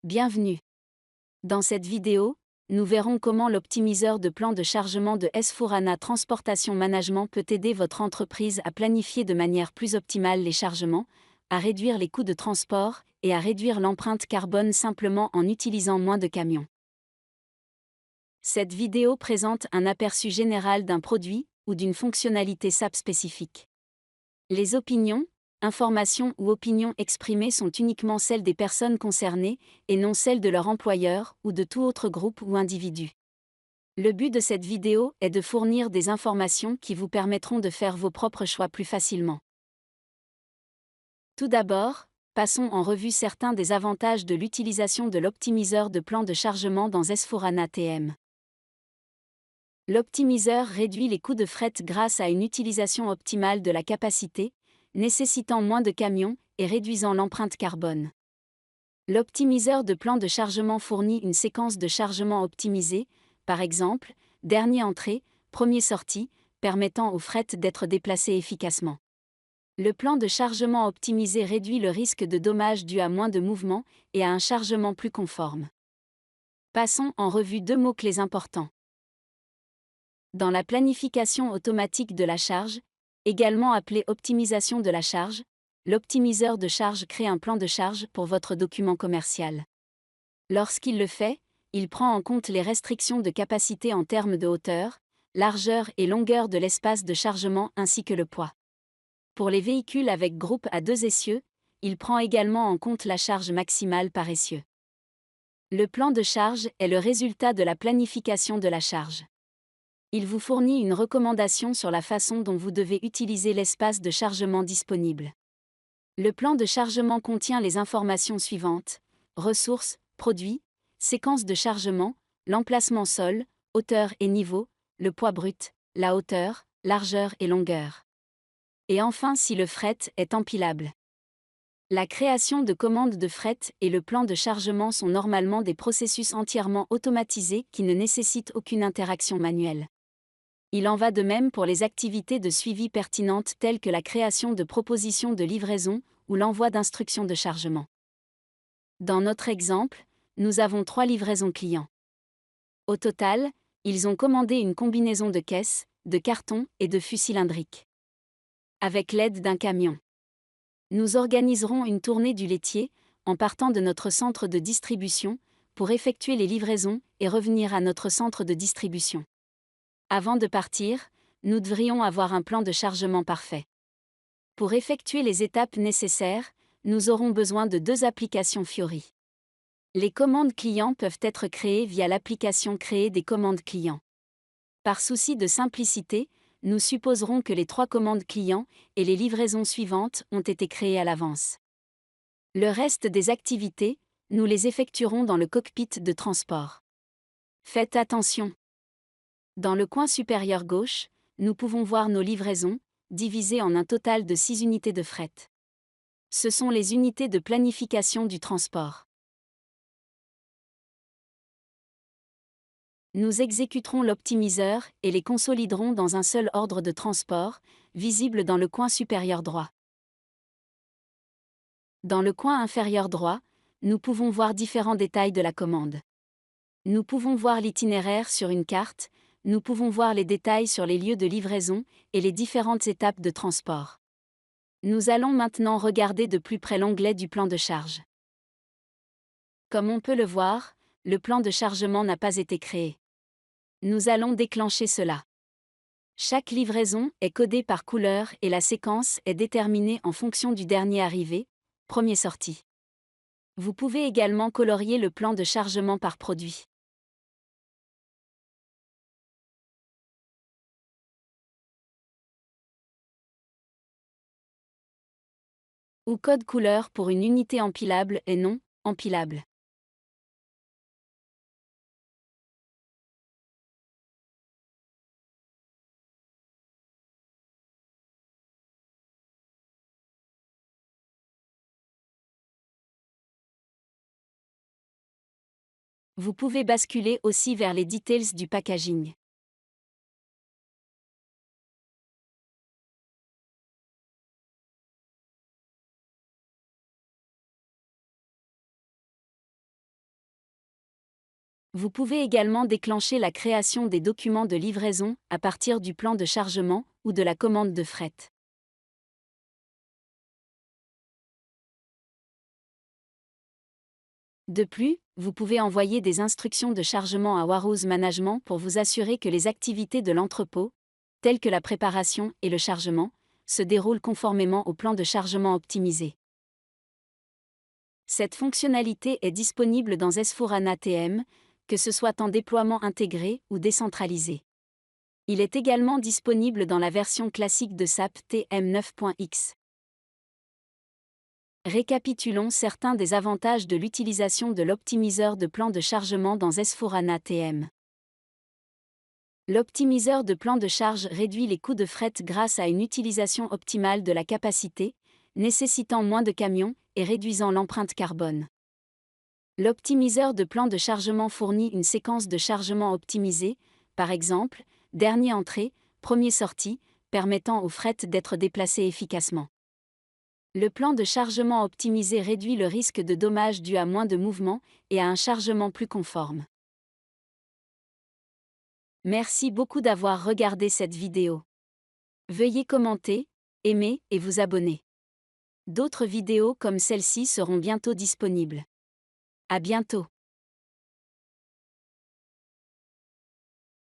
Bienvenue. Dans cette vidéo, nous verrons comment l'optimiseur de plan de chargement de S/4HANA Transportation Management peut aider votre entreprise à planifier de manière plus optimale les chargements, à réduire les coûts de transport et à réduire l'empreinte carbone simplement en utilisant moins de camions. Cette vidéo présente un aperçu général d'un produit ou d'une fonctionnalité SAP spécifique. Les opinions, informations ou opinions exprimées sont uniquement celles des personnes concernées et non celles de leur employeur ou de tout autre groupe ou individu. Le but de cette vidéo est de fournir des informations qui vous permettront de faire vos propres choix plus facilement. Tout d'abord, passons en revue certains des avantages de l'utilisation de l'optimiseur de plan de chargement dans S/4HANA TM. L'optimiseur réduit les coûts de fret grâce à une utilisation optimale de la capacité, nécessitant moins de camions et réduisant l'empreinte carbone. L'optimiseur de plan de chargement fournit une séquence de chargement optimisée, par exemple, dernier entrée, premier sortie, permettant au fret d'être déplacé efficacement. Le plan de chargement optimisé réduit le risque de dommages dû à moins de mouvements et à un chargement plus conforme. Passons en revue deux mots-clés importants. Dans la planification automatique de la charge, également appelée optimisation de la charge, l'optimiseur de charge crée un plan de charge pour votre document commercial. Lorsqu'il le fait, il prend en compte les restrictions de capacité en termes de hauteur, largeur et longueur de l'espace de chargement ainsi que le poids. Pour les véhicules avec groupe à 2 essieux, il prend également en compte la charge maximale par essieu. Le plan de charge est le résultat de la planification de la charge. Il vous fournit une recommandation sur la façon dont vous devez utiliser l'espace de chargement disponible. Le plan de chargement contient les informations suivantes: ressources, produits, séquence de chargement, l'emplacement sol, hauteur et niveau, le poids brut, la hauteur, largeur et longueur. Et enfin si le fret est empilable. La création de commandes de fret et le plan de chargement sont normalement des processus entièrement automatisés qui ne nécessitent aucune interaction manuelle. Il en va de même pour les activités de suivi pertinentes telles que la création de propositions de livraison ou l'envoi d'instructions de chargement. Dans notre exemple, nous avons 3 livraisons clients. Au total, ils ont commandé une combinaison de caisses, de cartons et de fûts cylindriques. Avec l'aide d'un camion. Nous organiserons une tournée du laitier, en partant de notre centre de distribution, pour effectuer les livraisons et revenir à notre centre de distribution. Avant de partir, nous devrions avoir un plan de chargement parfait. Pour effectuer les étapes nécessaires, nous aurons besoin de 2 applications Fiori. Les commandes clients peuvent être créées via l'application Créer des commandes clients. Par souci de simplicité, nous supposerons que les 3 commandes clients et les livraisons suivantes ont été créées à l'avance. Le reste des activités, nous les effectuerons dans le cockpit de transport. Faites attention! Dans le coin supérieur gauche, nous pouvons voir nos livraisons, divisées en un total de 6 unités de fret. Ce sont les unités de planification du transport. Nous exécuterons l'optimiseur et les consoliderons dans un seul ordre de transport, visible dans le coin supérieur droit. Dans le coin inférieur droit, nous pouvons voir différents détails de la commande. Nous pouvons voir l'itinéraire sur une carte, nous pouvons voir les détails sur les lieux de livraison et les différentes étapes de transport. Nous allons maintenant regarder de plus près l'onglet du plan de charge. Comme on peut le voir, le plan de chargement n'a pas été créé. Nous allons déclencher cela. Chaque livraison est codée par couleur et la séquence est déterminée en fonction du dernier arrivé, premier sorti. Vous pouvez également colorier le plan de chargement par produit. Ou code couleur pour une unité empilable et non empilable. Vous pouvez basculer aussi vers les details du packaging. Vous pouvez également déclencher la création des documents de livraison à partir du plan de chargement ou de la commande de fret. De plus, vous pouvez envoyer des instructions de chargement à Warehouse Management pour vous assurer que les activités de l'entrepôt, telles que la préparation et le chargement, se déroulent conformément au plan de chargement optimisé. Cette fonctionnalité est disponible dans S/4HANA TM, que ce soit en déploiement intégré ou décentralisé. Il est également disponible dans la version classique de SAP TM 9.x. Récapitulons certains des avantages de l'utilisation de l'optimiseur de plan de chargement dans S/4HANA TM. L'optimiseur de plan de charge réduit les coûts de fret grâce à une utilisation optimale de la capacité, nécessitant moins de camions et réduisant l'empreinte carbone. L'optimiseur de plan de chargement fournit une séquence de chargement optimisée, par exemple, dernier entrée, premier sortie, permettant au fret d'être déplacé efficacement. Le plan de chargement optimisé réduit le risque de dommages dû à moins de mouvements et à un chargement plus conforme. Merci beaucoup d'avoir regardé cette vidéo. Veuillez commenter, aimer et vous abonner. D'autres vidéos comme celle-ci seront bientôt disponibles. À bientôt.